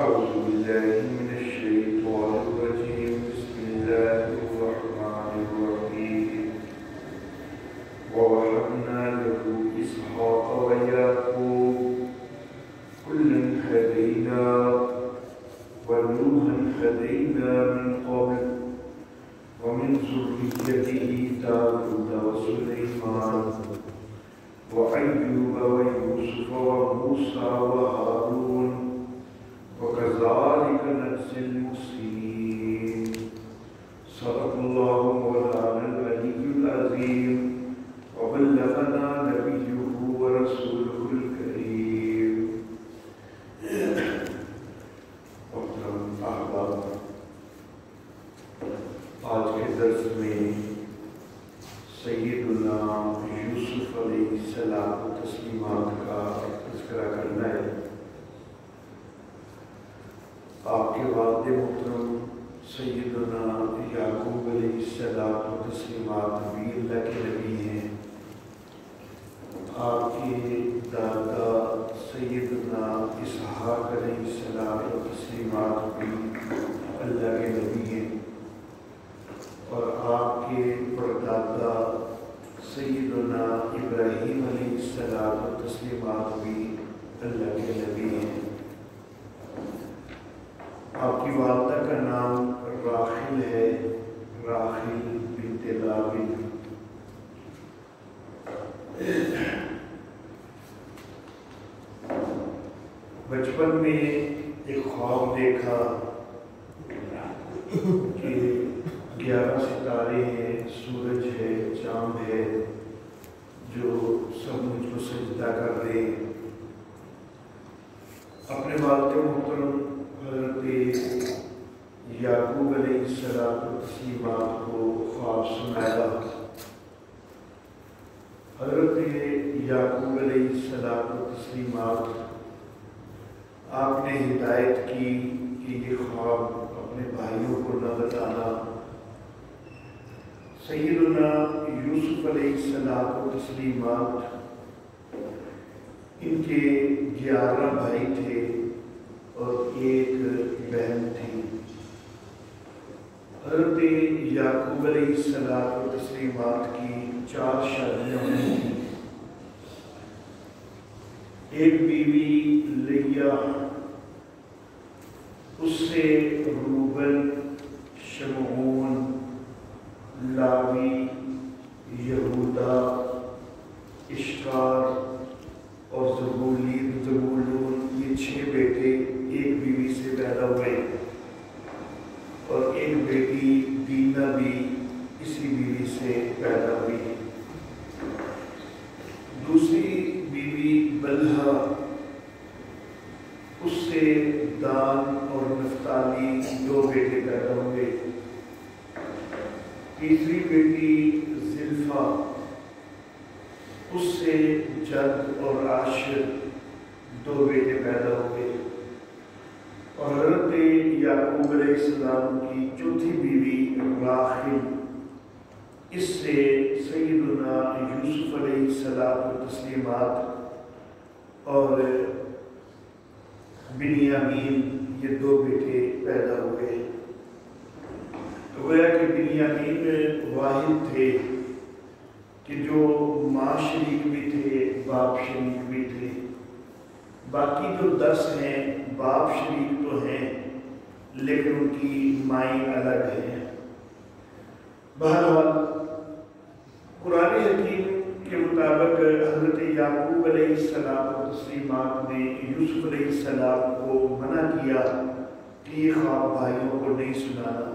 أعوذ بالله من الشيطان الرجيم بسم الله الرحمن الرحيم ووهبنا له إسحاق ويعقوب كلا هدينا ونوحا هدينا من قبل ومن ذريته داود وسليمان وأيوب ويوسف وموسى وهارون وكذلك نجزي المحسنين صدق الله مولانا العلي العظيم وبلغنا نبيه ورسوله الكريم. محترم احباب، آج کے درس میں سیدنا یوسف علیہ السلام تسلیمات کا تذکرہ کرنا ہے۔ آپ کے والد محترم سیدنا یعقوب علیہ السلام تسلیمات نبی اللہ کے نبی ہیں۔ آپ کے دادا سیدنا اسحاق علیہ السلام تسلیمات بھی اللہ کے نبی ہیں، اور آپ کے پردادا سیدنا ابراہیم علیہ السلام تسلیمات بھی اللہ کے نبی ہیں۔ آپ کی والدہ کا نام راحل ہے، راحل بنت لابن۔ بچپن میں ایک خواب دیکھا کہ 11 ستارے ہیں، سورج ہے، چاند ہے، جو سب مجھ کو سجدہ کر رہے ہیں۔ اپنے والد محترم حضرت یعقوب علیہ السلام تسلیمات کو خواب سنایا۔ حضرت یعقوب علیہ السلام تسلیمات آپ نے ہدایت کی کہ یہ خواب اپنے بھائیوں کو نہ بتانا۔ سیدنا یوسف علیہ السلام تسلیمات ان کے 11 بھائی تھے اور ایک بہن تھی۔ حضرت یعقوب علیہ السلام تسلیمات کی 4 شادیاں ہوئی تھیں۔ ایک بیوی لیا، اس سے روبن، شمعون، لاوی، یہودا، اشکار اور زبولون، یہ 6 بیٹے ایک بیوی سے پیدا ہوئے، اور ایک بیٹی دینا بھی اسی بیوی سے پیدا ہوئی۔ دوسری بیوی بلہا، اس سے دان اور نفتالی 2 بیٹے پیدا ہوئے۔ تیسری بیٹی زلفا، اس سے جد اور عاشر 2 بیٹے پیدا ہوئے۔ اور حضرت یعقوب علیہ السلام کی 4تھی بیوی راحل، اس سے سیدنا یوسف علیہ السلام تسلیمات اور بنیامین، یہ 2 بیٹے پیدا ہوئے۔ گویا کہ بنیامین واحد تھے کہ جو ماں شریک بھی تھے، باپ شریک بھی تھے۔ باقی جو 10 ہیں باپ شریک تو ہیں لیکن ان کی مائیں الگ ہیں۔ بہرحال قرآن حکیم کے مطابق حضرت یعقوب علیہ السلام تسلیمات نے یوسف علیہ السلام کو منع کیا کہ یہ خواب بھائیوں کو نہیں سنانا،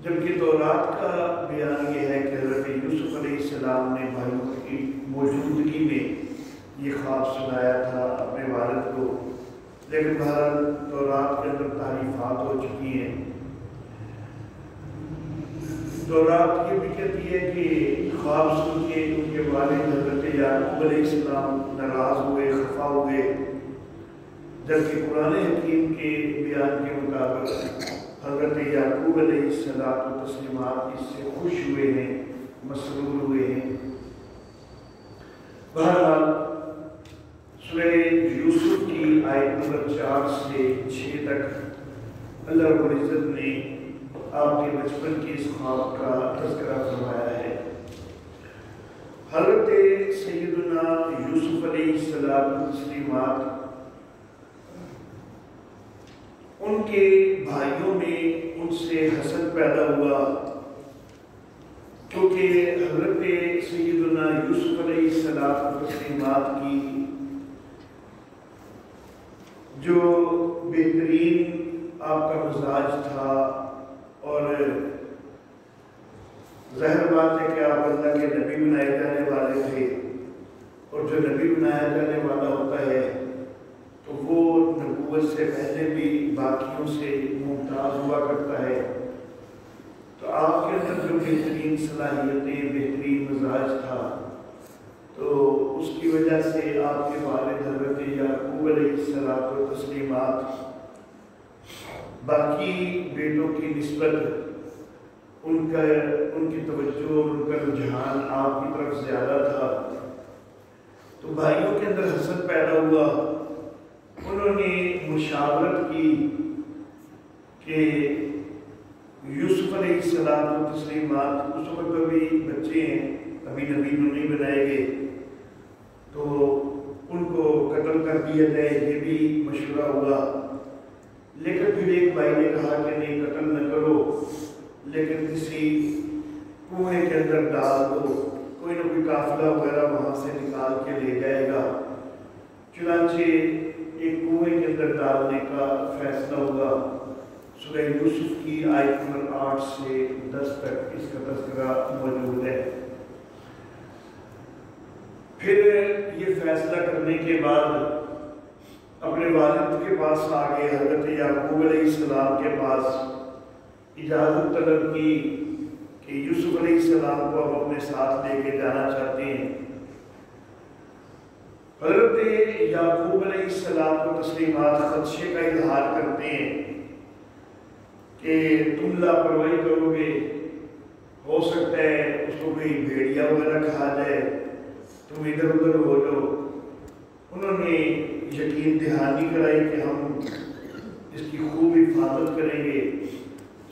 جبکہ تورات کا بیان یہ ہے کہ حضرت یوسف علیہ السلام نے بھائیوں کی موجودگی میں یہ خواب سنایا تھا اپنے والد کو، لیکن بہرحال تورات کے اندر تعریفات ہو چکی ہیں۔ تورات یہ بھی کہتی ہے کہ خواب سن کے ان کے والد حضرت یعقوب علیہ السلام ناراض ہوئے، خفا ہوئے، جبکہ قرآن حکیم کے بیان کے مطابق حضرت یعقوب علیہ السلام تسلیمات اس سے خوش ہوئے ہیں، مسرور ہوئے ہیں۔ بہرحال سورہ یوسف کی کی آیت نمبر 4 سے 6 تک اللہ رب العزت نے آپ کے بچپن کی اس خواب کا تذکرہ فرمایا ہے۔ حضرت سیدنا یوسف علیہ السلام ان کے بھائیوں میں ان سے حسد پیدا ہوا، کیونکہ حضرت سیدنا یوسف علیہ السلام کی جو بہترین آپ کا مزاج تھا، اور ظاہر بات ہے کہ آپ اللہ کے نبی بنائے جانے والے تھے، اور جو نبی بنایا جانے والا ہوتا ہے تو وہ نبوت سے پہلے بھی باقیوں سے ممتاز ہوا کرتا ہے۔ تو آپ کے اندر جو بہترین صلاحیتیں، بہترین مزاج تھا، تو اس کی وجہ سے آپ کے والد حضرت یعقوب علیہ السلام باقی بیٹوں کی نسبت ان کی توجہ اور ان کا رجحان آپ کی طرف زیادہ تھا۔ تو بھائیوں کے اندر حسد پیدا ہوا، انہوں نے مشاورت کی کہ یوسف علیہ السلام اس وقت ابھی بچے ہیں، ابھی نبی نہیں بنائے گئے، تو ان کو قتل کر دیا جائے، یہ بھی مشورہ ہوا۔ لیکن پھر ایک بھائی نے کہا کہ نہیں، قتل نہ کرو، لیکن کسی کنویں کے اندر ڈال دو، کوئی نہ کوئی قافلہ وغیرہ وہاں سے نکال کے لے جائے گا۔ چنانچہ ایک کنویں کے اندر ڈالنے کا فیصلہ ہوا۔ سورہ یوسف کی آیت نمبر 8 سے 10 تک اس کا تذکرہ موجود ہے۔ پھر یہ فیصلہ کرنے کے بعد اپنے والد کے پاس آ گئے، حضرت یعقوب علیہ السلام کے پاس اجازت طلب کی کہ یوسف علیہ السلام کو اب اپنے ساتھ لے کے جانا چاہتے ہیں۔ حضرت یعقوب علیہ السلام کو تسلیمات خدشے کا اظہار کرتے ہیں کہ تم لاپرواہی کرو گے، ہو سکتا ہے اس کو کوئی بھیڑیا وغیرہ کھا جائے، تم ادھر ادھر ہو جاؤ۔ انہوں نے یقین دہانی کرائی کہ ہم اس کی خوب حفاظت کریں گے۔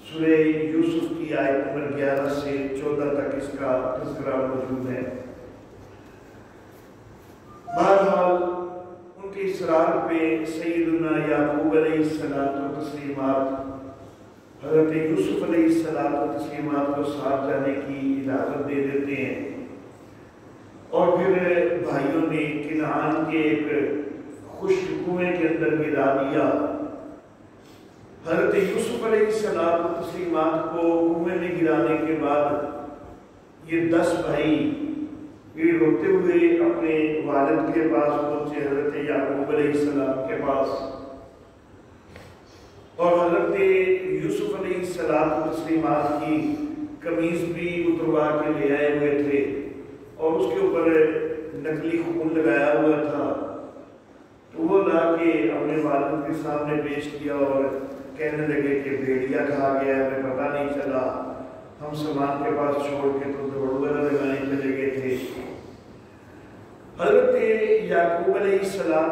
سورہ یوسف کی آیت نمبر 11 سے 14 تک اس کا تذکرہ موجود ہے۔ بہرحال ان کے اصرار پہ سیدنا یعقوب علیہ السلام حضرت یوسف علیہ السلام کو ساتھ جانے کی اجازت دے دیتے ہیں، اور پھر بھائیوں نے کنعان کے ایک خشک کنویں کے اندر گرا دیا۔ حضرت یوسف علیہ السلام کو کنویں میں گرانے کے بعد یہ 10 بھائی یہ روتے ہوئے اپنے والد کے پاس پہنچے، حضرت یعقوب علیہ السلام کے پاس، اور حضرت یوسف علیہ السلام کی قمیض بھی اتروا کے لے آئے ہوئے تھے، اور اس کے اوپر نقلی خون لگایا ہوا تھا۔ تو وہ لا کے اپنے والد کے سامنے پیش کیا اور کہنے لگے کہ بھیڑیا کھا گیا ہے، ہمیں پتہ نہیں چلا، ہم سامان کے پاس چھوڑ کے تو دوڑ وغیرہ لگانے چلے گئے تھے۔ حضرت یعقوب علیہ السلام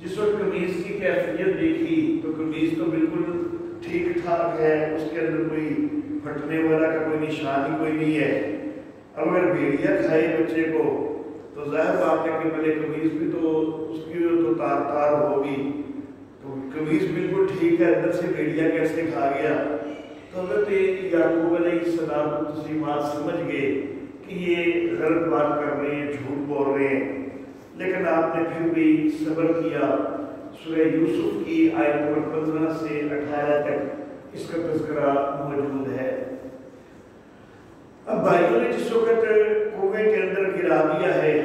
جس وقت قمیض کی کیفیت دیکھی تو قمیض تو بالکل ٹھیک ٹھاک ہے، اس کے اندر کوئی پھٹنے والا کا کوئی نشان ہی کوئی نہیں ہے۔ اگر بھیڑیا کھائے بچے کو تو ظاہر بات ہے کہ پہلے قمیض بھی تو اس کی تو تار تار ہوگی، تو قمیض بالکل ٹھیک ہے، اندر سے بھیڑیا کیسے کھا گیا؟ تو حضرت یعقوب علیہ السلام سمجھ گئے کہ یہ غلط بات کر رہے ہیں، جھوٹ بول رہے ہیں، لیکن آپ نے پھر بھی صبر کیا۔ سورہ یوسف کی آیت نمبر 15 سے 18 تک اس کا تذکرہ موجود ہے۔ اب بھائیوں نے جس وقت کنویں کے اندر گرا دیا ہے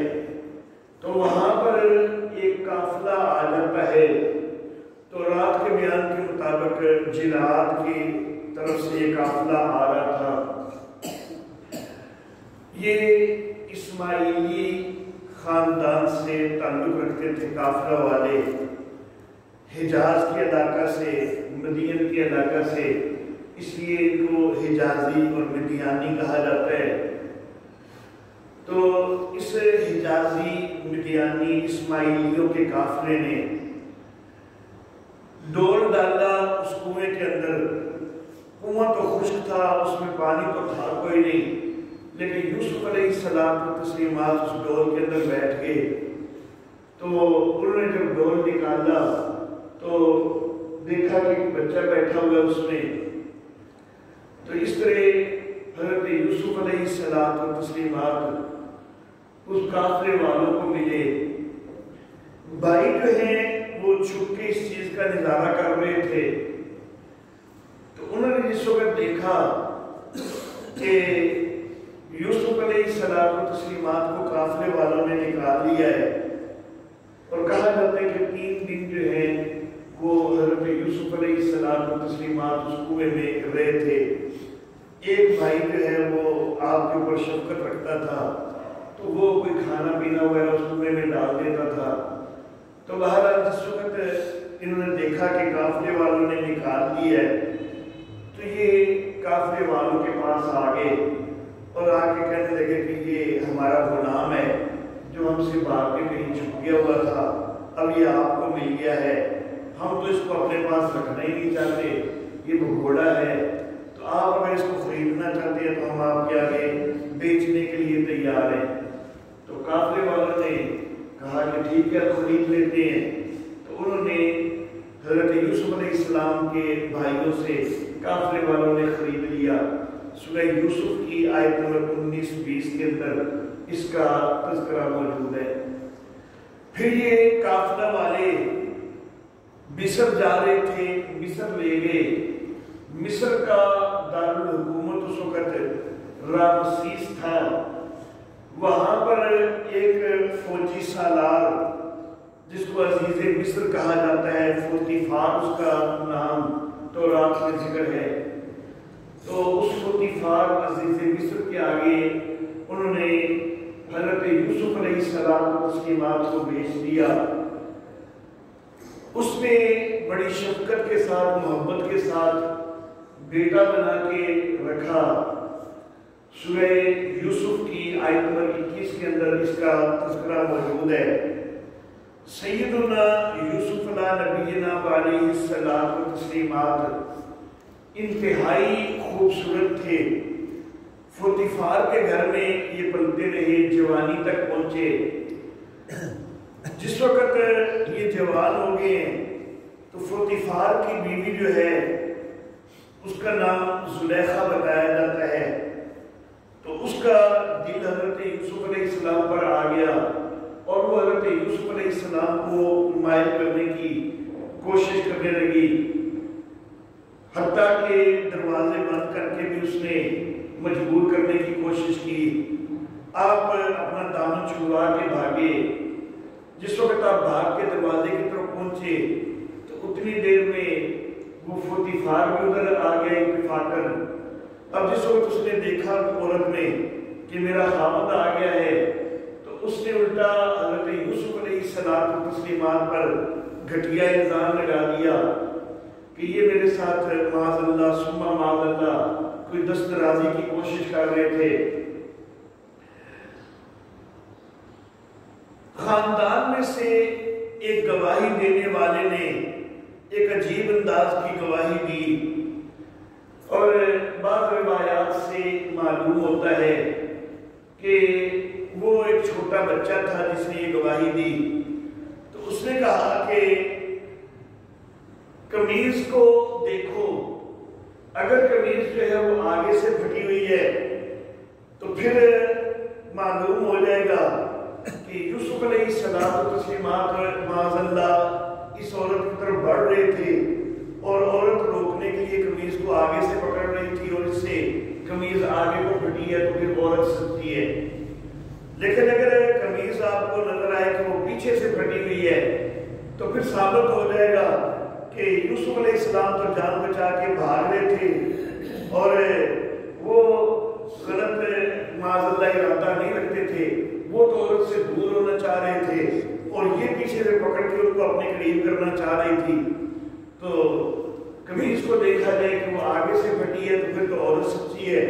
تو وہاں پر ایک قافلہ آ جاتا ہے۔ تو رات کے بیان کے مطابق جلاد کی طرف سے یہ قافلہ آ رہا تھا۔ یہ اسماعیلی خاندان سے تعلق رکھتے تھے قافلہ والے، حجاز کے علاقہ سے، مدین کے علاقہ سے، اس لیے ان کو حجازی اور مدیانی کہا جاتا ہے۔ تو اس حجازی مدیانی اسماعیلیوں کے قافلے نے ڈول ڈالا اس کنویں کے اندر۔ کنواں تو خشک تھا، اس میں پانی تو تھا کوئی نہیں، لیکن یوسف علیہ السلام کو تسلیمات اس ڈول کے اندر بیٹھ گئے۔ تو انہوں نے جب ڈول نکالا تو دیکھا کہ ایک بچہ بیٹھا ہوا ہے اس میں۔ تو اس طرح حضرت یوسف علیہ السلام کو تسلیمات اس قافلے والوں کو ملے۔ بھائی جو ہیں وہ چھپ کے اس چیز کا نظارہ کر رہے تھے۔ تو انہوں نے جس وقت دیکھا کہ یوسف علیہ السلام و تسلیمات کو قافلے والوں نے نکال لیا ہے، اور کہا جاتا ہے کہ 3 دن جو ہیں وہ حضرت یوسف علیہ السلام و تسلیمات اس کنویں میں رہے تھے۔ ایک بھائی جو ہے وہ آپ کے اوپر شفقت رکھتا تھا، تو وہ کوئی کھانا پینا وغیرہ اس کنویں میں ڈال دیتا تھا۔ تو بہرحال جس وقت انہوں نے دیکھا کہ قافلے والوں نے نکال لی ہے، تو یہ قافلے والوں کے پاس آ گئے اور آ کے کہنے لگے کہ یہ ہمارا غلام ہے جو ہم سے بھاگ کے کہیں چھپ گیا ہوا تھا، اب یہ آپ کو مل گیا ہے، ہم تو اس کو اپنے پاس رکھنا ہی نہیں چاہتے، یہ بھگوڑا ہے، تو آپ اگر اس کو خریدنا چاہتے ہیں تو ہم آپ کے آگے بیچنے کے لیے تیار ہیں۔ تو قافلے والوں نے کہا کہ ٹھیک ہے خرید لیتے ہیں۔ تو انہوں نے حضرت یوسف علیہ السلام کے بھائیوں سے قافلے والوں نے خرید لیا۔ سورہ یوسف کی آیت نمبر 19-20 کے اندر اس کا تذکرہ موجود ہے۔ پھر یہ قافلہ والے مصر جا رہے تھے، مصر لے گئے۔ مصر کا دارالحکومت اس وقت رامسیس تھا۔ وہاں پر ایک فوجی سالار جس کو عزیز مصر کہا جاتا ہے، فوتیفار اس کا نام تورات میں ذکر ہے۔ تو اس فوتیفار عزیز مصر کے آگے انہوں نے حضرت یوسف علیہ السلام کو تسلیمات کو بیچ دیا۔ اس نے بڑی شفقت کے ساتھ، محبت کے ساتھ بیٹا بنا کے رکھا۔ سورہ یوسف کی آیت نمبر 21 کے اندر اس کا تذکرہ موجود ہے۔ سیدنا یوسف علیہ نبینا علیہ السلام و تسلیمات انتہائی خوبصورت تھے۔ فوتیفار کے گھر میں یہ پلتے رہے، جوانی تک پہنچے۔ جس وقت یہ جوان ہو گئے ہیں تو فوتیفار کی بیوی جو ہے اس کا نام زلیخا بتایا جاتا ہے۔ تو اس کا دل حضرت یوسف علیہ السلام پر آ گیا اور وہ حضرت یوسف علیہ السلام کو مائل کرنے کی کوشش کرنے لگی، حتیٰ کہ دروازے بند کر کے بھی اس نے مجبور کرنے کی کوشش کی۔ آپ اپنا دامن چھڑوا کے بھاگے۔ جس وقت آپ بھاگ کے دروازے کی طرف پہنچے تو اتنی دیر میں وہ فوتیفار بھی ادھر آ گیا اتفاقاً۔ اب جس وقت اس نے دیکھا عورت نے کہ میرا خاوند آ گیا ہے، تو اس نے الٹا حضرت یوسف علیہ السلام و تسلیمات پر گھٹیا الزام لگا دیا کہ یہ میرے ساتھ معاذ اللہ ثم معاذ اللہ کوئی دست درازی کی کوشش کر رہے تھے۔ خاندان میں سے ایک گواہی دینے والے نے ایک عجیب انداز کی گواہی دی، اور بعض روایات سے معلوم ہوتا ہے کہ وہ ایک چھوٹا بچہ تھا جس نے یہ گواہی دی۔ تو اس نے کہا کہ قمیض کو دیکھو، اگر قمیض جو ہے وہ آگے سے پھٹی ہوئی ہے تو پھر معلوم ہو جائے گا کہ یوسف علیہ السلام و تسلیمات معاذ اللہ اس عورت کی طرف بڑھ رہے تھے، اور عورت روکنے کے لیے قمیض کو آگے سے پکڑ رہی تھی، اور اس سے قمیض آگے کو پھٹی ہے تو پھر عورت سچی ہے۔ لیکن اگر قمیض آپ کو نظر آئے کہ وہ پیچھے سے پھٹی ہوئی ہے تو پھر ثابت ہو جائے گا کہ یوسف علیہ السلام تو جان بچا کے بھاگ رہے تھے اور وہ غلط معاذ اللہ ارادہ نہیں رکھتے تھے، وہ تو عورت سے دور ہونا چاہ رہے تھے اور یہ پیچھے سے پکڑ کے ان کو اپنے قریب کرنا چاہ رہی تھی۔ تو قمیض کو دیکھا جائے کہ وہ آگے سے پھٹی ہے تو پھر تو عورت سچی ہے،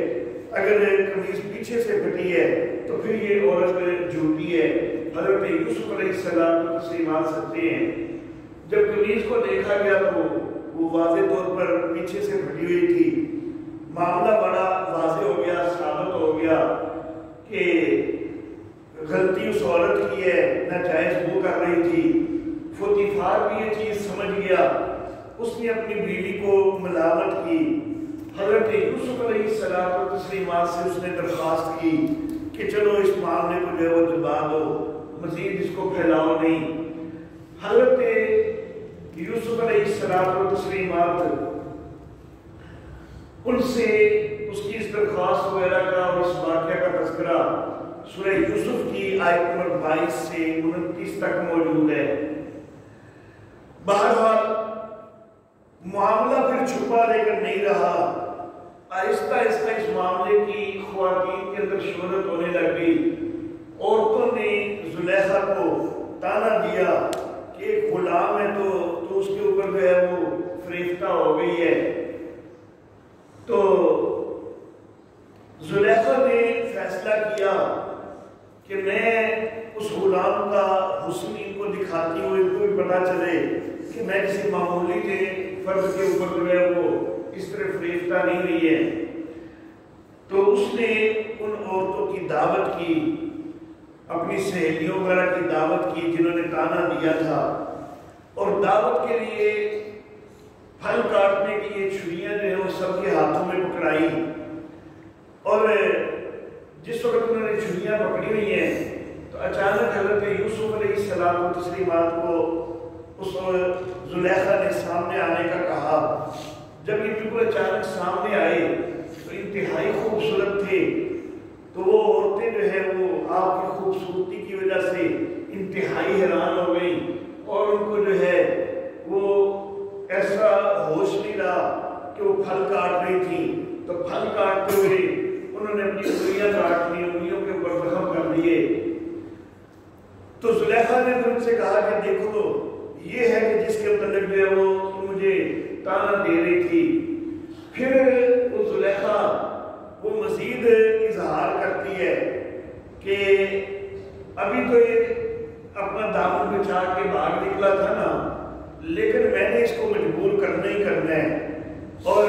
اگر قمیض پیچھے سے پھٹی ہے تو تو پھر یہ عورت جھوٹی ہے۔ حضرت یوسف علیہ السلام کو تسلیمات سکتے ہیں۔ جب قمیص کو دیکھا گیا تو وہ واضح طور پر پیچھے سے پھٹی ہوئی تھی۔ معاملہ بڑا واضح ہو گیا، ثابت ہو گیا کہ غلطی اس عورت کی ہے، ناجائز وہ کر رہی تھی۔ پوتیفار بھی یہ چیز سمجھ گیا، اس نے اپنی بیوی کو ملامت کی۔ حضرت یوسف علیہ السلام و تسلیمات سے اس نے درخواست کی کہ چلو اس معاملے کو جو ہے وہ دبا دو، مزید اس کو پھیلاؤ نہیں۔ حضرت یوسف علیہ السلام و تسلیمات ان سے اس کی اس درخواست وغیرہ کا اور اس واقعہ کا تذکرہ سورہ یوسف کی آیت نمبر 22 سے 29 تک موجود ہے۔ بہرحال معاملہ پھر چھپا لے کر نہیں رہا، آہستہ آہستہ اس معاملے کی خواتین کے اندر شہرت ہونے لگ گئی۔ عورتوں نے زلیخا کو تانا دیا کہ ایک غلام ہے تو اس کے اوپر جو ہے وہ فریفتہ ہو گئی ہے۔ تو زلیخا نے فیصلہ کیا کہ میں اس غلام کا حسن ان کو دکھاتی ہوں، ان کو بھی پتا چلے کہ میں کسی معمولی کے فرد کے اوپر جو ہے وہ اس طرح فریفتہ نہیں رہی ہے۔ تو اس نے ان عورتوں کی دعوت کی، اپنی سہیلیوں وغیرہ کی دعوت کی جنہوں نے تانا دیا تھا، اور دعوت کے لیے پھل کاٹنے کی یہ چھریاں جو ہیں وہ سب کے ہاتھوں میں پکڑائی۔ اور جس وقت انہوں نے چھریاں پکڑی ہوئی ہیں تو اچانک حضرت یوسف علیہ السلام و تسلیمات کو اس زلیخا نے سامنے آنے کا کہا۔ جب یہ بالکل اچانک سامنے آئے تو انتہائی خوبصورت تھے، تو وہ عورتیں جو ہے وہ آپ کی خوبصورتی کی وجہ سے انتہائی حیران ہو گئی، اور ان کو جو ہے وہ ایسا ہوش نہیں رہا کہ وہ پھل کاٹ رہی تھی۔ تو پھل کاٹتے ہوئے انہوں نے اپنی انگلیاں کاٹ لی، انگلیوں کے اوپر زخم کر دیے۔ تو زلیخا نے ان سے کہا کہ دیکھو یہ ہے کہ جس کے متعلق جو ہے وہ مجھے تانا دے رہی تھی۔ پھر وہ زلیخا وہ مزید اظہار کرتی ہے کہ ابھی تو یہ اپنا دامن بچا کے باہر نکلا تھا نا، لیکن میں نے اس کو مجبور کرنا ہی کرنا ہے، اور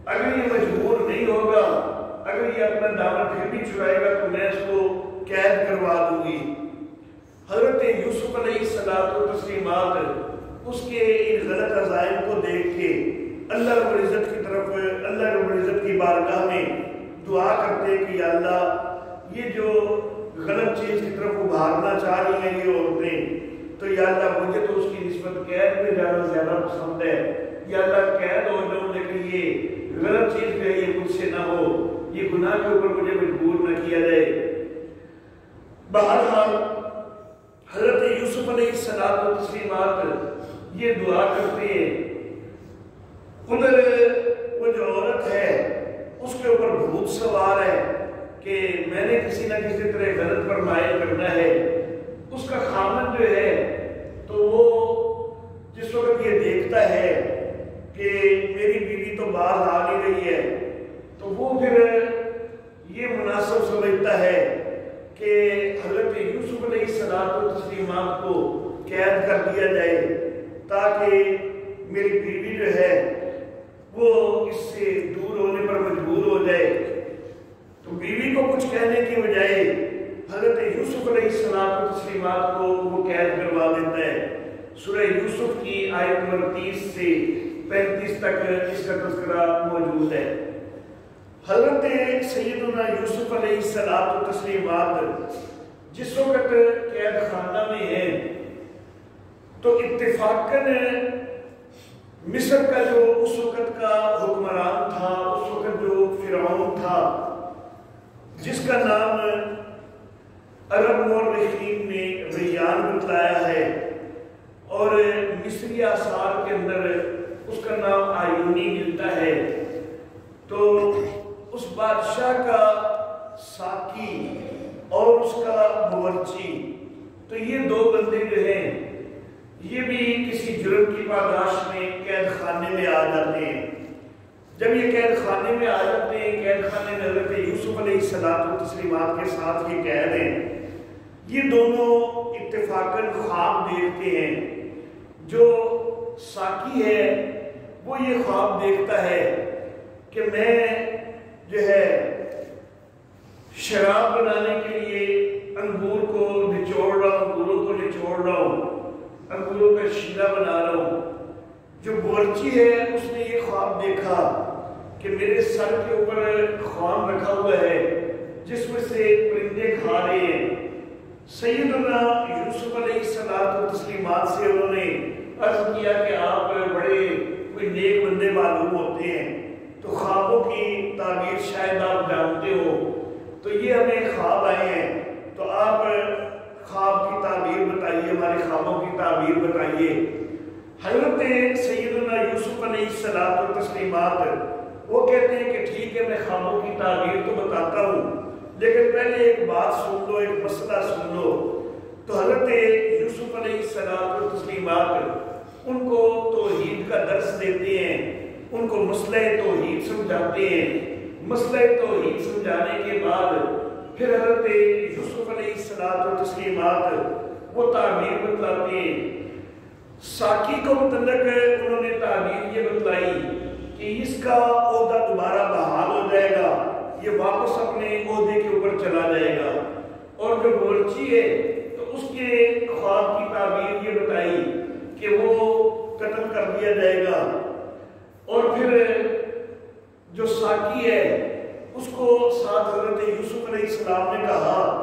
اگر یہ مجبور نہیں ہوگا، اگر یہ اپنا دامن پھر بھی چھڑائے گا تو میں اس کو قید کروا دوں گی۔ حضرت یوسف علیہ السلام و تسلیمات اس کے ان غلط عزائم کو دیکھ کے اللہ رب العزت کی طرف، اللہ رب العزت کی بارگاہ میں دعا کرتے کہ یا اللہ یہ جو غلط چیز کی طرف ابھارنا چاہ رہی ہیں یہ عورتیں، تو یا اللہ مجھے تو اس کی نسبت قید میں جانا زیادہ پسند ہے، یا اللہ قید ہو جاؤں لیکن یہ غلط چیز جو ہے یہ مجھ سے نہ ہو، یہ گناہ کے اوپر مجھے مجبور نہ کیا جائے۔ بہرحال حضرت یوسف علیہ السلام و تسلیمات یہ دعا کرتے ہیں۔ ادھر وہ جو عورت ہے اس کے اوپر بھوت سوار ہے کہ میں نے کسی نہ کسی طرح غلط پر مائل کرنا ہے۔ اس کا خامن جو ہے تو وہ جس وقت یہ دیکھتا ہے کہ میری بیوی تو باہر آ نہیں رہی ہے تو وہ پھر یہ مناسب سمجھتا ہے کہ حضرت یوسف علیہ السلام و تسلیمات کو قید کر دیا جائے تاکہ میری بیوی جو ہے وہ اس سے دور ہونے پر مجبور ہو جائے۔ تو بیوی کو کچھ کہنے کی بجائے حضرت یوسف علیہ السلام و تسلیمات کو وہ قید کروا دیتا ہے۔ سورہ یوسف کی آیت نمبر 30 سے 35 تک اس کا تذکرہ موجود ہے۔ حضرت سیدنا یوسف علیہ السلام و تسلیمات جس وقت قید خانہ میں ہیں تو اتفاقاً مصر کا جو اس وقت کا حکمران تھا، اس وقت جو فرعون تھا جس کا نام عرب مورخین نے ریان بتلایا ہے، اور مصری آثار کے اندر اس کا نام آیونی ملتا ہے، تو اس بادشاہ کا ساقی اور اس کا باورچی، تو یہ دو بندے جو ہیں یہ بھی کسی جرم کی پاداش میں قید خانے میں آ جاتے ہیں۔ جب یہ قید خانے میں آ جاتے ہیں، قید خانے میں حضرت یوسف علیہ السلام و تسلیمات کے ساتھ یہ قید ہیں، یہ دونوں اتفاقاً خواب دیکھتے ہیں۔ جو ساقی ہے وہ یہ خواب دیکھتا ہے کہ میں جو ہے شراب بنانے کے لیے انگور کو نچوڑ رہا ہوں، انگوروں کو نچوڑ رہا ہوں، انگوروں کا شیرہ بنا رہا ہوں۔ جو بورچی ہے اس نے یہ خواب دیکھا کہ میرے سر کے اوپر خوان رکھا ہوا ہے جس میں سے پرندے کھا رہے ہیں۔ سیدنا یوسف علیہ السلام و تسلیمات سے انہوں نے عرض کیا کہ آپ بڑے کوئی نیک بندے معلوم ہوتے ہیں، تو خوابوں کی تعبیر شاید آپ جانتے ہو، تو یہ ہمیں خواب آئے ہیں، تو آپ خواب کی تعبیر بتائیے، ہمارے خوابوں کی تعبیر بتائیے۔ حضرت سیدنا یوسف علیہ السلام و تسلیمات وہ کہتے ہیں کہ ٹھیک ہے، میں خوابوں کی تعبیر تو بتاتا ہوں، لیکن پہلے ایک بات سن لو، ایک مسئلہ سن لو۔ تو حضرت یوسف علیہ السلام و تسلیمات ان کو توحید کا درس دیتے ہیں، ان کو مسئلہ توحید سمجھاتے ہیں۔ مسئلہ توحید سمجھانے کے بعد پھر حضرت یوسف علیہ السلام و تسلیمات وہ تعبیر بتلاتے ہیں۔ ساقی کو متعلق انہوں نے تعبیر یہ بتلائی کہ اس کا عہدہ دوبارہ بحال ہو جائے گا، یہ واپس اپنے عہدے کے اوپر چلا جائے گا، اور جو بورچی ہے تو اس کے خواب کی تعبیر یہ بتائی کہ وہ قتل کر دیا جائے گا، اور پھر جو ساقی ہے اس کو ساتھ حضرت یوسف علیہ السلام نے کہا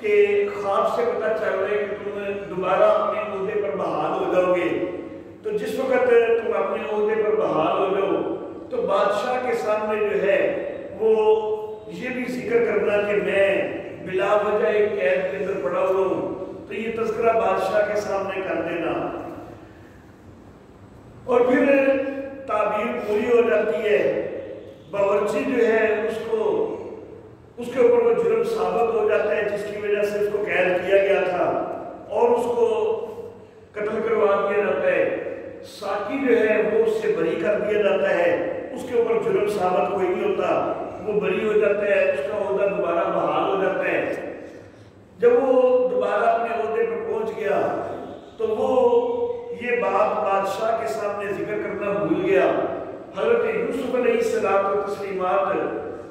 کہ خواب سے پتہ چل رہا ہے کہ تم دوبارہ اپنے عہدے پر بحال ہو جاؤ گے، تو جس وقت تم اپنے عہدے پر بحال ہو جاؤ تو بادشاہ کے سامنے جو ہے وہ یہ بھی ذکر کرنا کہ میں بلا وجہ ایک قید کے اندر پڑا ہوا ہوں، تو یہ تذکرہ بادشاہ کے سامنے کر دینا۔ اور پھر تعبیر پوری ہو جاتی ہے، باورچی جو ہے اس کے اوپر وہ جرم ثابت ہو جاتا ہے جس کی وجہ سے اس کو قید کیا گیا تھا، اور اس کو قتل کروا دیا جاتا ہے۔ ساقی جو ہے وہ اس سے بری کر دیا جاتا ہے، اس کے اوپر جرم ثابت کوئی نہیں ہوتا، وہ بری ہو جاتا ہے، اس کا عہدہ دوبارہ بحال ہو جاتا ہے۔ جب وہ دوبارہ اپنے عہدے پر پہنچ گیا تو وہ یہ بات بادشاہ کے سامنے ذکر کرنا بھول گیا۔ حضرت یوسف علیہ السلام و تسلیمات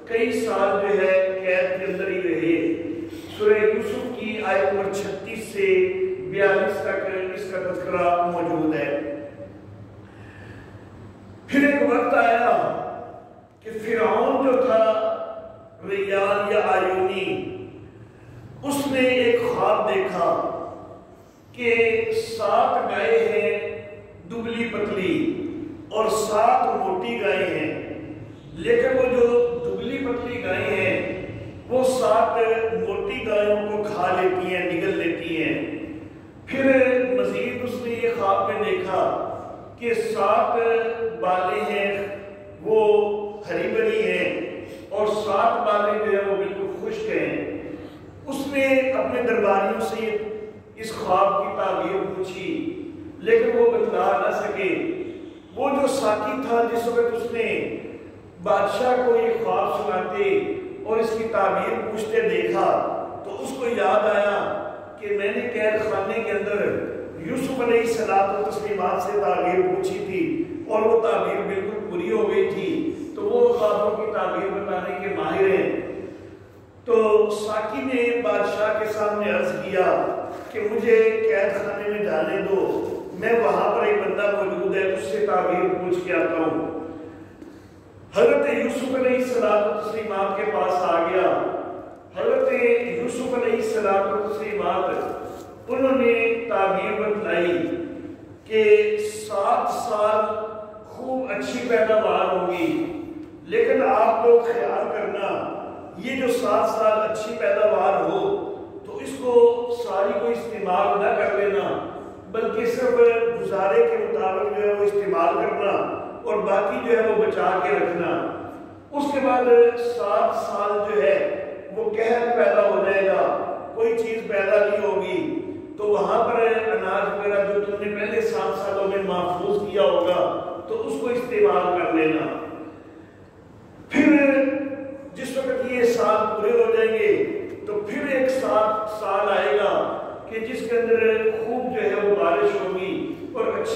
کئی سال جو ہے قید کے اندر ہی رہے۔ سورہ یوسف کی آیت نمبر 36 سے 42 تک اس کا تذکرہ موجود ہے۔ پھر ایک وقت آیا کہ فرعون جو تھا ریان یا آیونی، اس نے ایک خواب دیکھا کہ 7 گائے ہیں دبلی پتلی اور 7 موٹی گائے ہیں، لیکن وہ جو دبلی پتلی گائے ہیں وہ 7 موٹی گائوں کو کھا لیتی ہیں، نگل لیتی ہیں۔ پھر مزید اس نے یہ خواب میں دیکھا کہ 7 بالیں ہیں وہ ہری بھری ہیں اور 7 بالیں جو ہیں وہ بالکل خشک ہیں۔ اس نے اپنے درباریوں سے اس خواب کی تعبیر پوچھی لیکن وہ بتلا نہ سکے۔ وہ جو ساقی تھا جس وقت اس نے بادشاہ کو یہ خواب سناتے اور اس کی تعبیر پوچھتے دیکھا تو اس کو یاد آیا کہ میں نے قید خانے کے اندر یوسف علیہ السلام و تسلیمات سے تعبیر پوچھی تھی اور وہ تعبیر بالکل پوری ہو گئی تھی، تو وہ خوابوں کی تعبیر بتانے کے ماہر ہیں۔ تو ساقی نے بادشاہ کے سامنے عرض کیا کہ مجھے قید خانے میں جانے دو، میں وہاں پر ایک بندہ موجود ہے، اس سے تعبیر پوچھ کے آتا ہوں۔ حضرت یوسف علیہ السلام و تسلیمات کے پاس آ گیا۔ حضرت یوسف علیہ السلام و تسلیمات انہوں نے تعبیر بتلائی کہ 7 سال خوب اچھی پیداوار ہوگی، لیکن آپ لوگ خیال کرنا یہ جو 7 سال اچھی پیداوار ہو تو اس کو ساری کو استعمال نہ کر لینا، بلکہ صرف گزارے کے مطابق جو ہے وہ استعمال کرنا اور باقی جو ہے وہ بچا کے رکھنا۔ اس کے بعد 7 سال جو ہے وہ قحط پیدا ہو جائے گا، کوئی چیز پیدا نہیں ہوگی، تو وہاں پر اناج وغیرہ جو تم نے پہلے 7 سالوں میں محفوظ کیا ہوگا تو اس کو استعمال کر لینا۔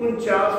49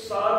7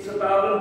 57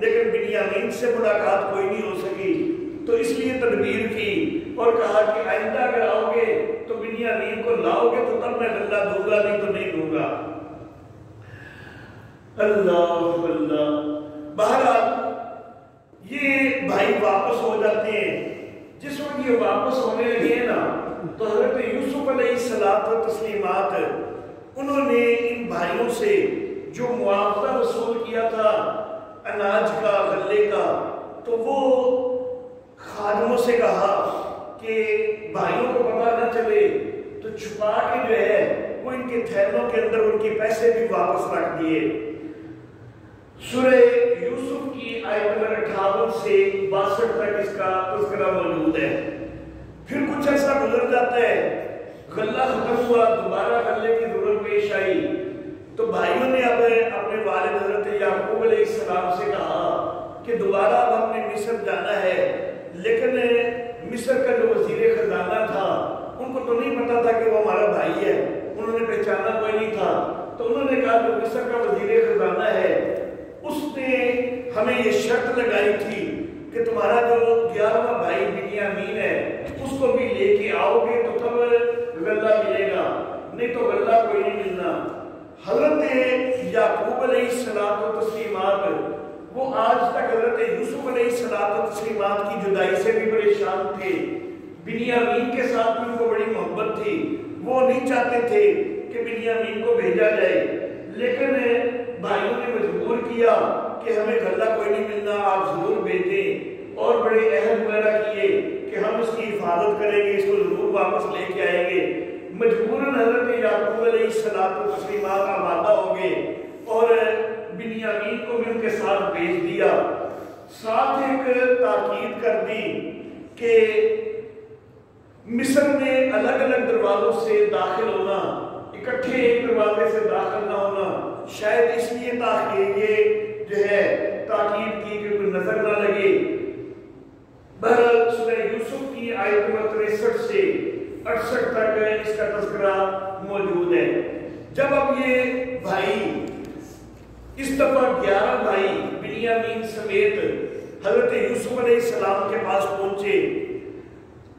لیکن بنیامین سے ملاقات کوئی نہیں ہو سکی، تو اس لیے تدبیر کی اور کہا کہ آئندہ اگر آؤ گے تو بنیامین کو لاؤ گے تو تب میں غلہ دوں گا، نہیں تو نہیں دوں گا۔ اللہ اللہ۔ بہرحال یہ بھائی واپس ہو جاتے ہیں۔ جس وقت یہ واپس ہونے لگے ہیں نا تو حضرت یوسف علیہ الصلوۃ والتسلیمات انہوں نے ان بھائیوں سے جو معاوضہ وصول کیا تھا اناج کا، غلے کا، تو وہ خادموں سے کہا کہ بھائیوں کو پتہ نہ چلے، تو چھپا کے جو ہے وہ ان کے تھیلوں کے اندر ان کے پیسے بھی واپس رکھ دیے۔ سورہ یوسف کی آیت نمبر 58 سے 62 تک اس کا تذکرہ موجود ہے۔ پھر کچھ ایسا گزر جاتا ہے، غلہ ختم ہوا، دوبارہ غلے کی ضرورت پیش آئی، تو بھائیوں نے اب اپنے والد حضرت یعقوب علیہ السلام سے کہا کہ دوبارہ اب ہم نے مصر جانا ہے، لیکن مصر کا جو وزیر خزانہ تھا ان کو تو نہیں پتا تھا کہ وہ ہمارا بھائی ہے، انہوں نے پہچانا کوئی نہیں تھا، تو انہوں نے کہا جو مصر کا وزیر خزانہ ہے اس نے ہمیں یہ شرط لگائی تھی کہ تمہارا جو 11واں بھائی بنیامین ہے اس کو بھی لے کے آؤ گے تو تب غلہ ملے گا، نہیں تو غلہ کوئی نہیں ملنا۔ حضرت یعقوب علیہ الصلوۃ والتسلیمات وہ آج تک حضرت یوسف علیہ الصلوۃ والتسلیمات کی جدائی سے بھی پریشان تھے، بنیامین کے ساتھ بھی ان کو بڑی محبت تھی، وہ نہیں چاہتے تھے کہ بنیامین کو بھیجا جائے، لیکن بھائیوں نے مجبور کیا کہ ہمیں غلہ کوئی نہیں ملنا، آپ ضرور بھیجیں، اور بڑے عہد وغیرہ کیے کہ ہم اس کی حفاظت کریں گے، اس کو ضرور واپس لے کے آئیں گے۔ مجبوراً حضرت یعقوب علیہ الصلوۃ والتسلیمات آمادہ ہو گئے اور بنیامین کو بھی ان کے ساتھ بھیج دیا۔ ساتھ ایک تاکید کر دی کہ مصر میں الگ الگ دروازوں سے داخل ہونا، اکٹھے ایک دروازے سے داخل نہ ہونا، شاید اس لیے تاکہ یہ جو ہے تاکید کی کہ کوئی نظر نہ لگے۔ بہرحال سورہ یوسف کی آیت نمبر 63 سے 68 تک اس کا تذکرہ موجود ہے۔ جب اب یہ بھائی اس دفعہ 11 بھائی بنیامین سمیت حضرت یوسف علیہ السلام کے پاس پہنچے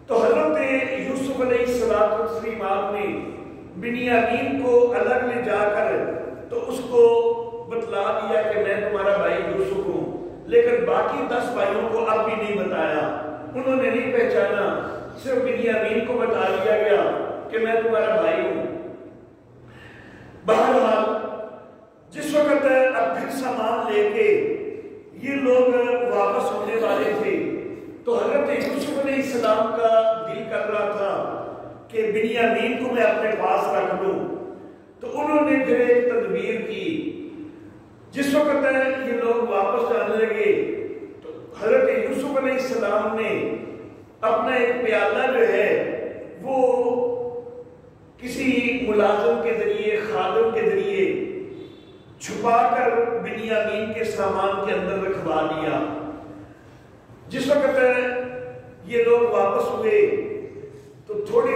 تو حضرت یوسف علیہ السلام نے بنیامین کو الگ لے جا کر تو اس کو بتلا دیا کہ میں تمہارا بھائی یوسف ہوں، لیکن باقی 10 بھائیوں کو اب بھی نہیں بتایا، انہوں نے نہیں پہچانا، صرف بنیامین کو بتا دیا گیا کہ میں تمہارا بھائی ہوں۔ بہرحال جس وقت اب پھر سامان لے کے یہ لوگ واپس ہونے والے تھے تو حضرت یوسف علیہ السلام کا دل کر رہا تھا کہ بنیامین کو میں اپنے پاس رکھ لوں، تو انہوں نے پھر ایک تدبیر کی۔ جس وقت یہ لوگ واپس جانے لگے تو حضرت یوسف علیہ السلام نے اپنا ایک پیالہ جو ہے وہ کسی ملازم کے ذریعے، خادم کے ذریعے چھپا کر بنیامین کے سامان کے اندر رکھوا دیا۔ جس وقت یہ لوگ واپس ہوئے تو تھوڑی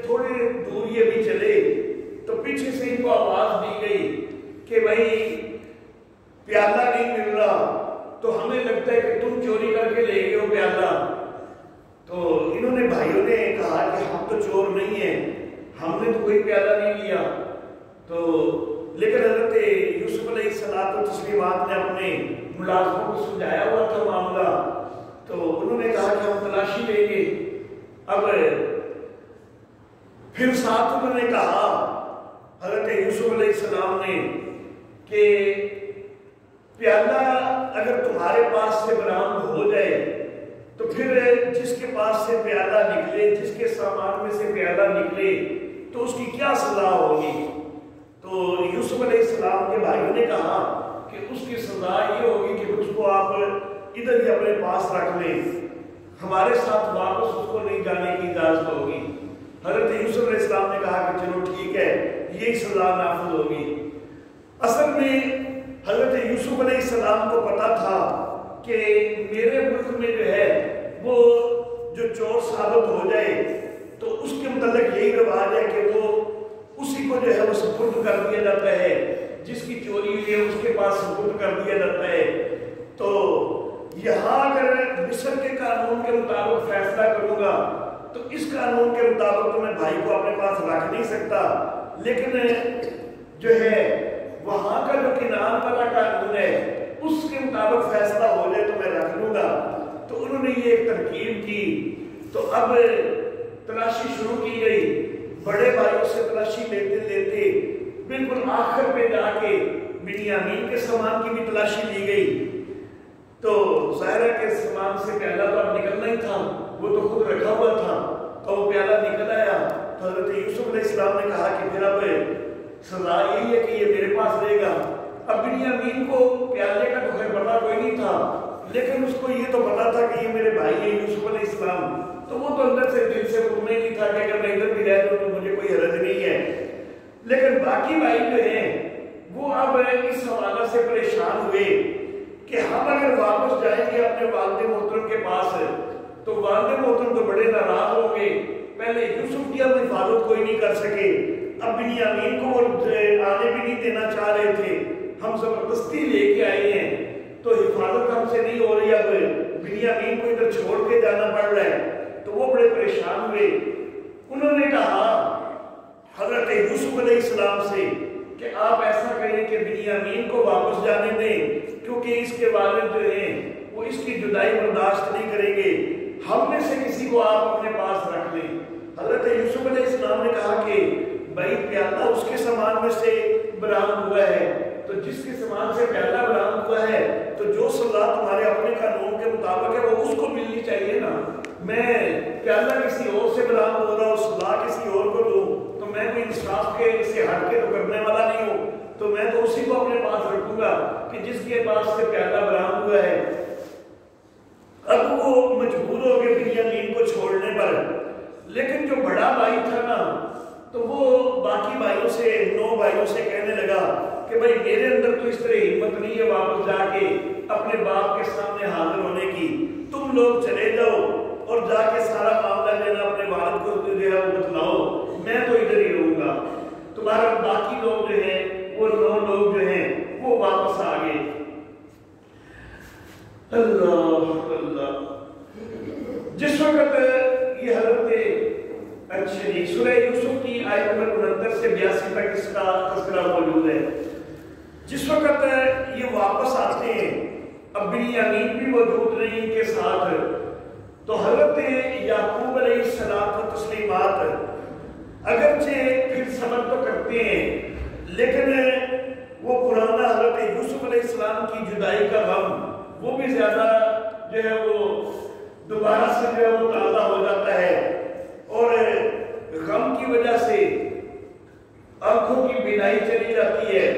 دور یہ بھی چلے تو پیچھے سے ان کو آواز دی گئی کہ بھائی پیالہ نہیں مل رہا، تو ہمیں لگتا ہے کہ تم چوری کر کے لے گئے ہو پیالہ۔ تو انہوں نے بھائیوں نے کہا کہ ہم تو چور نہیں ہیں، ہم نے تو کوئی پیالہ نہیں لیا۔ تو لیکن حضرت یوسف علیہ السلام نے اپنے ملازموں کو سمجھایا ہوا تھا معاملہ، تو انہوں نے کہا کہ ہم تلاشی لیں گے۔ اب پھر ساتھ انہوں نے کہا حضرت یوسف علیہ السلام نے کہ پیالہ اگر تمہارے پاس سے برآمد ہو جائے تو پھر جس کے پاس سے پیالہ نکلے، جس کے سامان میں سے پیالہ نکلے تو اس کی کیا سزا ہوگی؟ تو یوسف علیہ السلام کے بھائیوں نے کہا کہ اس کی سزا یہ ہوگی کہ اس کو آپ ادھر ہی اپنے پاس رکھ لیں، ہمارے ساتھ واپس اس کو نہیں جانے کی اجازت ہوگی۔ حضرت یوسف علیہ السلام نے کہا کہ چلو ٹھیک ہے، یہی سزا نافذ ہوگی۔ اصل میں حضرت یوسف علیہ السلام کو پتا تھا کہ میرے ملک میں جو ہے وہ جو چور ثابت ہو جائے تو اس کے متعلق یہی رواج ہے کہ وہ اسی کو جو ہے وہ سپرد کر دیا جاتا ہے، جس کی چوری ہوئی ہے اس کے پاس سپرد کر دیا جاتا ہے۔ تو یہاں اگر مصر کے قانون کے مطابق فیصلہ کروں گا تو اس قانون کے مطابق تو میں بھائی کو اپنے پاس رکھ نہیں سکتا، لیکن جو ہے وہاں کا جو کنعان والا قانون ہے اس کے مطابق فیصلہ ہو جائے تو میں رکھ لوں گا۔ تو انہوں نے یہ ایک ترکیب کی، تو اب تلاشی شروع کی گئی، بڑے بھائیوں سے تلاشی لیتے لیتے بالکل آخر پہ جا کے بنیامین کے سامان کی بھی تلاشی لی گئی۔ تو ظاہرہ کے سامان سے پیالہ تو اب نکلنا ہی تھا، وہ تو خود رکھا ہوا تھا، تو وہ پیالہ نکل آیا۔ تو حضرت یوسف علیہ السلام نے کہا کہ پھر اب سزا یہی ہے کہ یہ میرے پاس رہے گا۔ اب بنیامین کو پیالے کا تو خیر پتہ کوئی نہیں تھا، لیکن اس کو یہ تو پتا تھا کہ یہ میرے بھائی ہے یوسف علیہ السلام، تو وہ تو اندر سے دل سے مطمئن نہیں تھا کہ اگر میں ادھر بھی رہ جاؤں تو مجھے کوئی حرج نہیں ہے۔ لیکن باقی بھائی جو ہیں وہ اب اس حوالہ سے پریشان ہوئے کہ ہم اگر واپس جائیں گے اپنے والد محترم کے پاس تو والد محترم تو بڑے ناراض ہوں گے، پہلے یوسف کی ہم حفاظت کوئی نہیں کر سکے، اب بنیامین کو وہ آنے بھی نہیں دینا چاہ رہے تھے، ہم زبردستی لے کے آئے ہیں تو حفاظت ہم سے نہیں ہو رہی، اب بنیامین کو ادھر چھوڑ کے جانا پڑ رہا ہے۔ تو وہ بڑے پریشان ہوئے، انہوں نے کہا حضرت یوسف علیہ السلام سے کہ آپ ایسا کریں کہ بنیامین کو واپس جانے دیں، کیونکہ اس کے والد جو ہیں وہ اس کی جدائی برداشت نہیں کریں گے، ہم میں سے کسی کو آپ اپنے پاس رکھ لیں۔ حضرت یوسف علیہ السلام نے کہا کہ بھائی پیالہ اس کے سامان میں سے برآمد ہوا ہے، تو جس کے سامان سے پیالہ برآمد ہوا ہے تو جو سزا تمہارے اپنے قانون کے مطابق ہے وہ اس کو ملنی چاہیے نا، میں پیالہ کسی اور سے برآمد ہو رہا اور سزا کسی اور کو دوں تو میں کوئی انصاف کے سے ہٹ کے تو کرنے والا نہیں ہوں، تو میں تو اسی کو اپنے پاس رکھوں گا کہ جس کے پاس سے پیالہ برآمد ہوا ہے۔ اب وہ مجبور ہو گئے بنیامین کو چھوڑنے پر، لیکن جو بڑا بھائی تھا نا تو وہ باقی بھائیوں سے 9 بھائیوں سے کہنے لگا کہ بھائی میرے اندر تو اس طرح ہمت نہیں ہے واپس جا کے اپنے باپ کے سامنے حاضر ہونے کی، تم لوگ چلے جاؤ اور جا کے سارا معاملہ لینا اپنے والد کو جو ہے وہ بتلاؤ، میں تو ادھر ہی رہوں گا۔ تمہارا باقی لوگ جو ہیں وہ 9 لوگ جو ہیں وہ واپس آ گئے۔ اللہ اللہ، جس وقت یہ حضرت سورہ یوسف کی آیت نمبر 69 سے 82 تک اس کا تذکرہ موجود ہے، جس وقت یہ واپس آتے ہیں اب بنیامین بھی موجود نہیں ان کے ساتھ، تو حضرت یعقوب علیہ السلام و تسلیمات اگرچہ پھر صبر تو کرتے ہیں، لیکن وہ پرانا حضرت یوسف علیہ السلام کی جدائی کا غم وہ بھی زیادہ جو ہے وہ دوبارہ سے جو ہے وہ تازہ ہو جاتا ہے، اور غم کی وجہ سے آنکھوں کی بینائی چلی جاتی ہے۔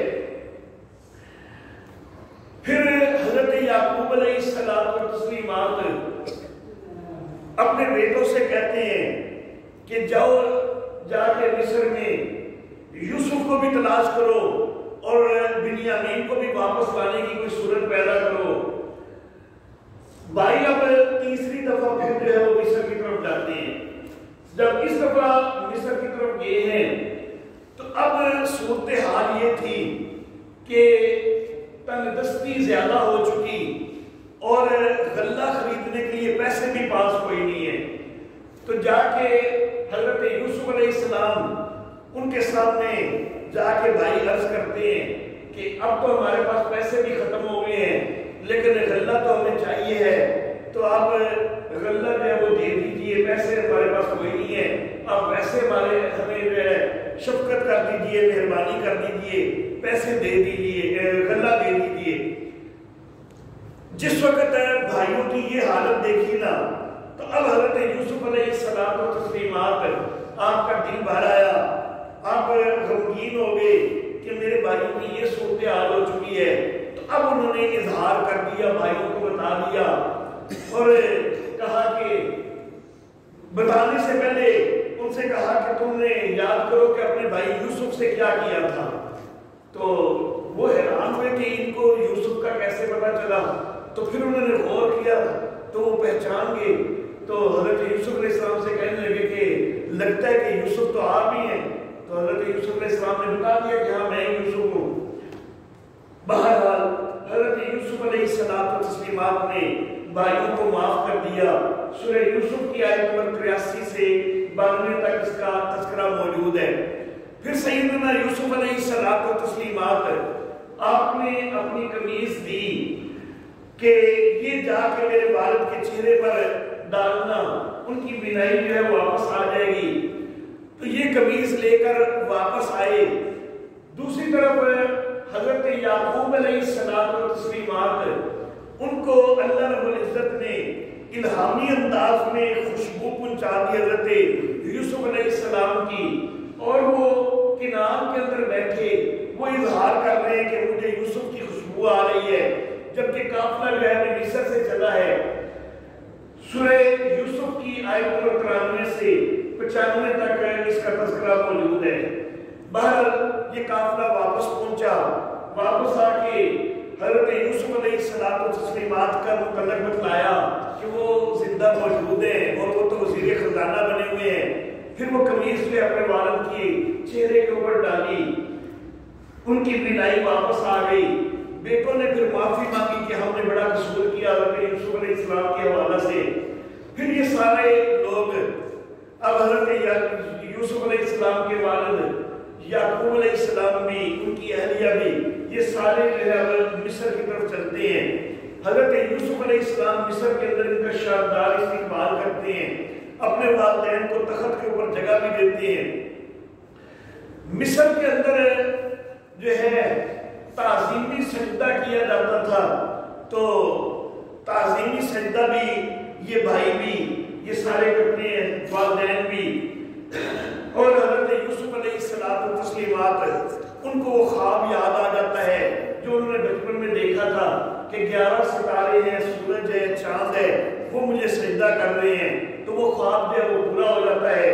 پھر حضرت یعقوب علیہ السلام و تسلیمات اپنے بیٹوں سے کہتے ہیں کہ جاؤ جا کے مصر میں یوسف کو بھی تلاش کرو اور بنیامین کو بھی واپس لانے کی کوئی صورت پیدا کرو۔ بھائی اب تیسری دفعہ پھر جو ہے وہ مصر کی طرف جاتے ہیں، جب اس دفعہ مصر کی طرف گئے ہیں تو اب صورتحال یہ تھی کہ تنگ دستی زیادہ ہو چکی اور غلہ خریدنے کے لیے پیسے بھی پاس کوئی نہیں ہے، تو جا کے حضرت یوسف علیہ السلام ان کے سامنے جا کے بھائی عرض کرتے ہیں کہ اب تو ہمارے پاس پیسے بھی ختم ہو گئے ہیں لیکن غلہ تو ہمیں چاہیے ہے، تو آپ غلہ جو ہے وہ دے دیجئے، پیسے ہمارے پاس کوئی نہیں ہے، آپ پیسے ہمیں جو ہے شفقت کر دیجئے، مہربانی کر دیجئے، پیسے دے دیجئے، غلہ دے دیجئے۔ جس وقت بھائیوں کی یہ حالت دیکھی نا تو اب حضرت یوسف علیہ السلام و تسلیمات آپ کا دل بھر آیا، آپ غمگین ہو گئے کہ میرے بھائیوں کی یہ صورتحال ہو چکی ہے، تو اب انہوں نے اظہار کر دیا، بھائیوں کو بتا دیا اور کہا کہ بتانے سے پہلے ان سے کہا کہ تم نے یاد کرو کہ اپنے بھائی یوسف سے کیا کیا تھا، تو وہ حیران ہوئے کہ ان کو یوسف کا کیسے پتا چلا، تو پھر انہوں نے غور کیا تو وہ پہچان گئے، تو حضرت یوسف علیہ السلام سے کہنے لگے کہ لگتا ہے کہ یوسف تو آپ ہی ہیں، تو حضرت یوسف علیہ السلام نے بتا دیا کہ ہاں میں یوسف ہوں۔ بہرحال حضرت یوسف علیہ السلام و تسلیمات نے بھائیوں کو معاف کر دیا۔ سورہ یوسف کی آیت نمبر 83 سے 92 تک اس کا تذکرہ موجود ہے۔ پھر سیدنا یوسف علیہ السلام و تسلیمات آپ نے اپنی قمیص دی کہ یہ جا کے میرے والد کے چہرے پر ڈالنا، ان کی بینائی جو ہے واپس آ جائے گی۔ تو یہ قمیص لے کر واپس آئے۔ دوسری طرف حضرت یعقوب علیہ السلام و تسلیمات، ان کو اللہ رب العزت نے الہامی انداز میں خوشبو پہنچا دی حضرت یوسف علیہ السلام کی، اور وہ کنان کے اندر بیٹھے وہ اظہار کر رہے ہیں کہ مجھے یوسف کی خوشبو آ رہی ہے، جبکہ قافلہ جو ہے مصر سے چلا ہے۔ سورہ یوسف کی آیت نمبر 93 سے 95 تک اس کا تذکرہ موجود ہے۔ بہرحال یہ قافلہ واپس پہنچا، واپس آ کے حضرت یوسف علیہ السلام و تسلیمات کا متعلق بتلایا کہ وہ زندہ موجود ہیں اور وہ تو وزیر خزانہ بنے ہوئے ہیں۔ پھر وہ قمیص جو اپنے والد کے چہرے کے اوپر ڈالی، ان کی بینائی واپس آ گئی۔ بیٹوں نے پھر معافی مانگی کہ ہم نے بڑا قصور کیا حضرت یوسف علیہ السلام کے حوالہ سے۔ پھر یہ سارے لوگ اب حضرت یوسف علیہ السلام کے والد یعقوب علیہ السلام بھی، ان کی اہلیہ بھی، یہ سارے جو ہے مصر کی طرف چلتے ہیں۔ حضرت یوسف علیہ السلام مصر کے اندر ان کا شاندار استقبال کرتے ہیں، اپنے والدین کو تخت کے اوپر جگہ بھی دیتے ہیں۔ مصر کے اندر جو ہے تعظیمی سجدہ کیا جاتا تھا، تو تعظیمی سجدہ بھی یہ بھائی بھی یہ سارے کرتے ہیں، والدین بھی۔ اور حضرت یوسف علیہ السلام و تسلیمات، ان کو وہ خواب یاد آ جاتا ہے جو انہوں نے بچپن میں دیکھا تھا کہ 11 ستارے ہیں، سورج ہے، چاند ہے، وہ مجھے سجدہ کر رہے ہیں۔ تو وہ خواب جو ہے وہ پورا ہو جاتا ہے۔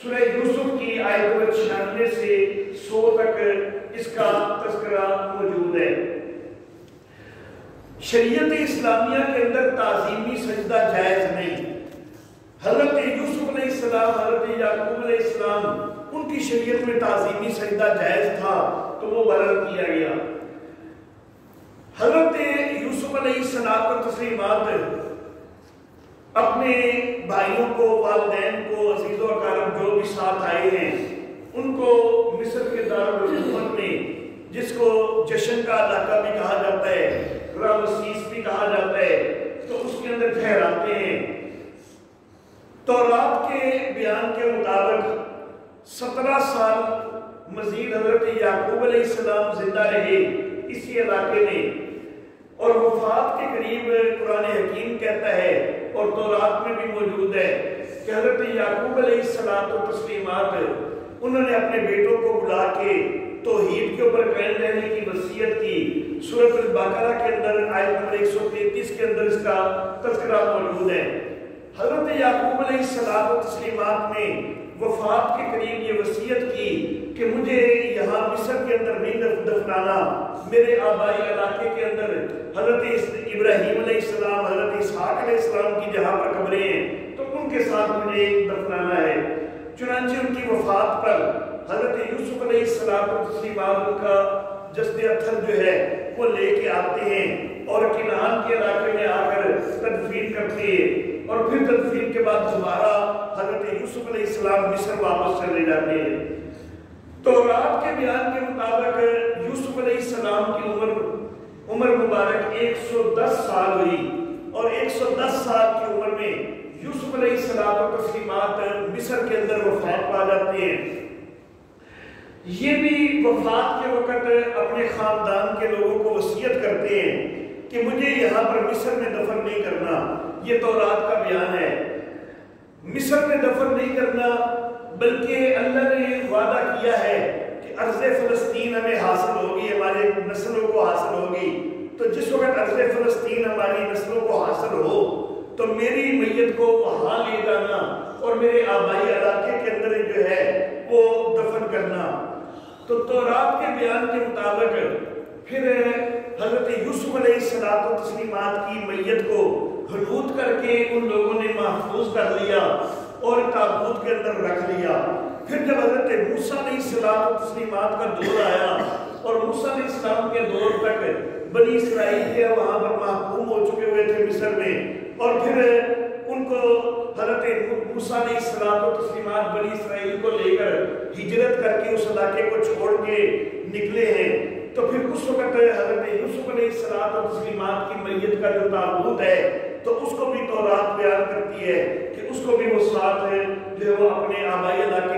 سورہ یوسف کی آیت نمبر 96 سے 100 تک اس کا تذکرہ موجود ہے۔ شریعت اسلامیہ کے اندر تعظیمی سجدہ جائز نہیں۔ حضرت یوسف علیہ السلام، حضرت یعقوب علیہ السلام، ان کی شریعت میں تعظیمی سجدہ جائز تھا تو وہ برل کیا گیا۔ حضرت یوسف علیہ السلام و تسلیمات اپنے بھائیوں کو، والدین کو، عزیز و اقارب جو بھی ساتھ آئے ہیں، ان کو مصر کے دارالحکومت میں، جس کو جشن کا علاقہ بھی کہا جاتا ہے، رامسیس بھی کہا جاتا ہے، تو اس کے اندر ٹھہراتے ہیں۔ تورات کے بیان کے مطابق 17 سال مزید حضرت یعقوب علیہ السلام زندہ رہے اسی علاقے میں، اور وفات کے قریب قرآن حکیم کہتا ہے اور تورات میں بھی موجود ہے کہ حضرت یعقوب علیہ السلام و تسلیمات، انہوں نے اپنے بیٹوں کو بلا کے توحید کے اوپر قائم رہنے کی وصیت کی۔ سورۃ البقرہ کے اندر آیت نمبر 133 کے اندر اس کا تذکرہ موجود ہے۔ حضرت یعقوب علیہ السلام و تسلیمات نے وفات کے قریب یہ وصیت کی کہ مجھے یہاں مصر کے اندر نہیں دفنانا، میرے آبائی علاقے کے اندر حضرت ابراہیم علیہ السلام، حضرت اسحاق علیہ السلام کی جہاں پر قبریں ہیں تو ان کے ساتھ مجھے دفنانا ہے۔ چنانچہ ان کی وفات پر حضرت یوسف علیہ السلام و تسلیمات کا جسد اطہر جو ہے وہ لے کے آتے ہیں اور کنعان کے علاقے میں آ کر تدفین کرتے ہیں، اور پھر تدفین کے بعد دوبارہ حضرت یوسف علیہ السلام مصر واپس چلے جاتے ہیں۔ تورات کے بیان کے مطابق یوسف علیہ السلام کی عمر مبارک 110 سال ہوئی، اور 110 سال کی عمر میں یوسف علیہ السلام و تسلیمات مصر کے اندر وفات پا جاتے ہیں۔ یہ بھی وفات کے وقت اپنے خاندان کے لوگوں کو وصیت کرتے ہیں کہ مجھے یہاں پر مصر میں دفن نہیں کرنا، یہ تورات کا بیان ہے۔ مصر میں دفن نہیں کرنا، بلکہ اللہ نے وعدہ کیا ہے کہ ارض فلسطین ہمیں حاصل ہوگی، ہمارے نسلوں کو حاصل ہوگی، تو جس وقت ارض فلسطین ہماری نسلوں کو حاصل ہو تو میری میت کو وہاں لے جانا اور میرے آبائی علاقے کے اندر جو ہے وہ دفن کرنا۔ تو تورات کے بیان کے مطابق پھر حضرت یوسف علیہ السلام و تسلیمات کی میت کو حنوط کر کے ان لوگوں نے محفوظ کر لیا اور تابوت کے اندر رکھ لیا۔ پھر جب حضرت موسیٰ علیہ السلام و تسلیمات کا دور آیا اور موسیٰ علیہ السلام کے دور تک بنی اسرائیل کے وہاں پر محکوم ہو چکے ہوئے تھے مصر میں، اور پھر ان کو حضرت موسیٰ علیہ السلام و تسلیمات بنی اسرائیل کو لے کر ہجرت کر کے اس علاقے کو چھوڑ کے نکلے ہیں، تو پھر اس وقت حضرت یوسف علیہ السلام و تسلیمات کی میت کا جو تابوت ہے تو اس کو بھی تورات بیان کرتی ہے کہ اس کو بھی وہ ساتھ جو ہے وہ اپنے آبائی علاقے